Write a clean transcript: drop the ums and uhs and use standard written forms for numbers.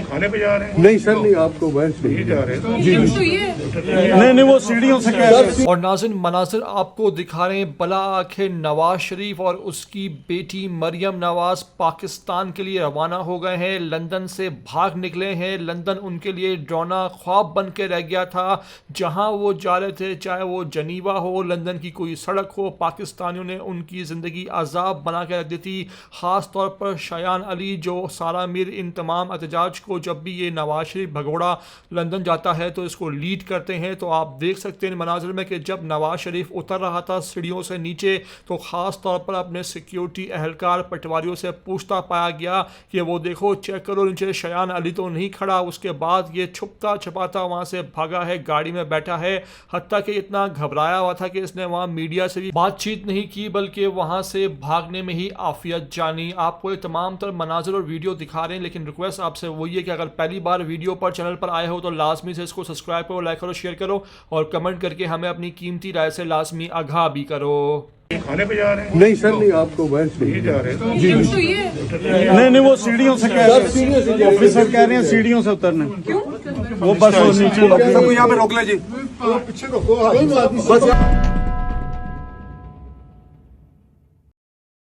खाने पे जा रहे हैं? नहीं सर, नहीं, आपको बहस नहीं जा रहे हैं। जी नहीं, वो सीढ़ियों से कह रहे हैं। और नाज़रीन, मनाज़िर आपको दिखा रहे हैं बला आखिर नवाज शरीफ और उसकी बेटी मरियम नवाज पाकिस्तान के लिए रवाना हो गए हैं। लंदन से भाग निकले हैं। लंदन उनके लिए डरावना ख्वाब बन के रह गया था। जहां वो जा रहे थे, चाहे वो जनीवा हो, लंदन की कोई सड़क हो, पाकिस्तानियों ने उनकी ज़िंदगी अजाब बना के रख दी थी। ख़ास तौर पर शायान अली, जो सारा मीर, इन तमाम एहतजाज को जब भी ये नवाज शरीफ भगोड़ा लंदन जाता है तो इसको लीड करते हैं। तो आप देख सकते हैं मनाजिर में कि जब नवाज शरीफ उतर रहा था सीढ़ियों से नीचे, तो ख़ास तौर पर अपने सिक्योरिटी एहलकार पटवारियों से पूछता पाया गया कि वो देखो, चेक करो नीचे शायान अली तो नहीं खड़ा। उसके बाद ये छुपता छुपाता वहाँ से भागा है, गाड़ी में बैठा है। हत्ता कि इतना घबराया हुआ था कि इसने वहाँ मीडिया से भी बातचीत नहीं की, बल्कि वहाँ से भागने में ही आफियत जानी। आपको ये तमाम तर मनाजिर और वीडियो दिखा रहे हैं, लेकिन रिक्वेस्ट आपसे वही है कि अगर पहली बार वीडियो पर चैनल पर आए हो तो लाजमी से इसको सब्सक्राइब करो, लाइक करो, शेयर करो और कमेंट करके हमें अपनी कीमती राय से लाजमी आगाह भी करो। खाने पे जा रहे हैं? नहीं सर, नहीं, आपको बहस नहीं जा रहे हैं। जी नहीं, वो सीढ़ियों से कह रहे हैं। ऑफिसर कह रहे हैं सीढ़ियों से उतरने। वो बस नीचे यहाँ पे रोक ले जी, पीछे रोको।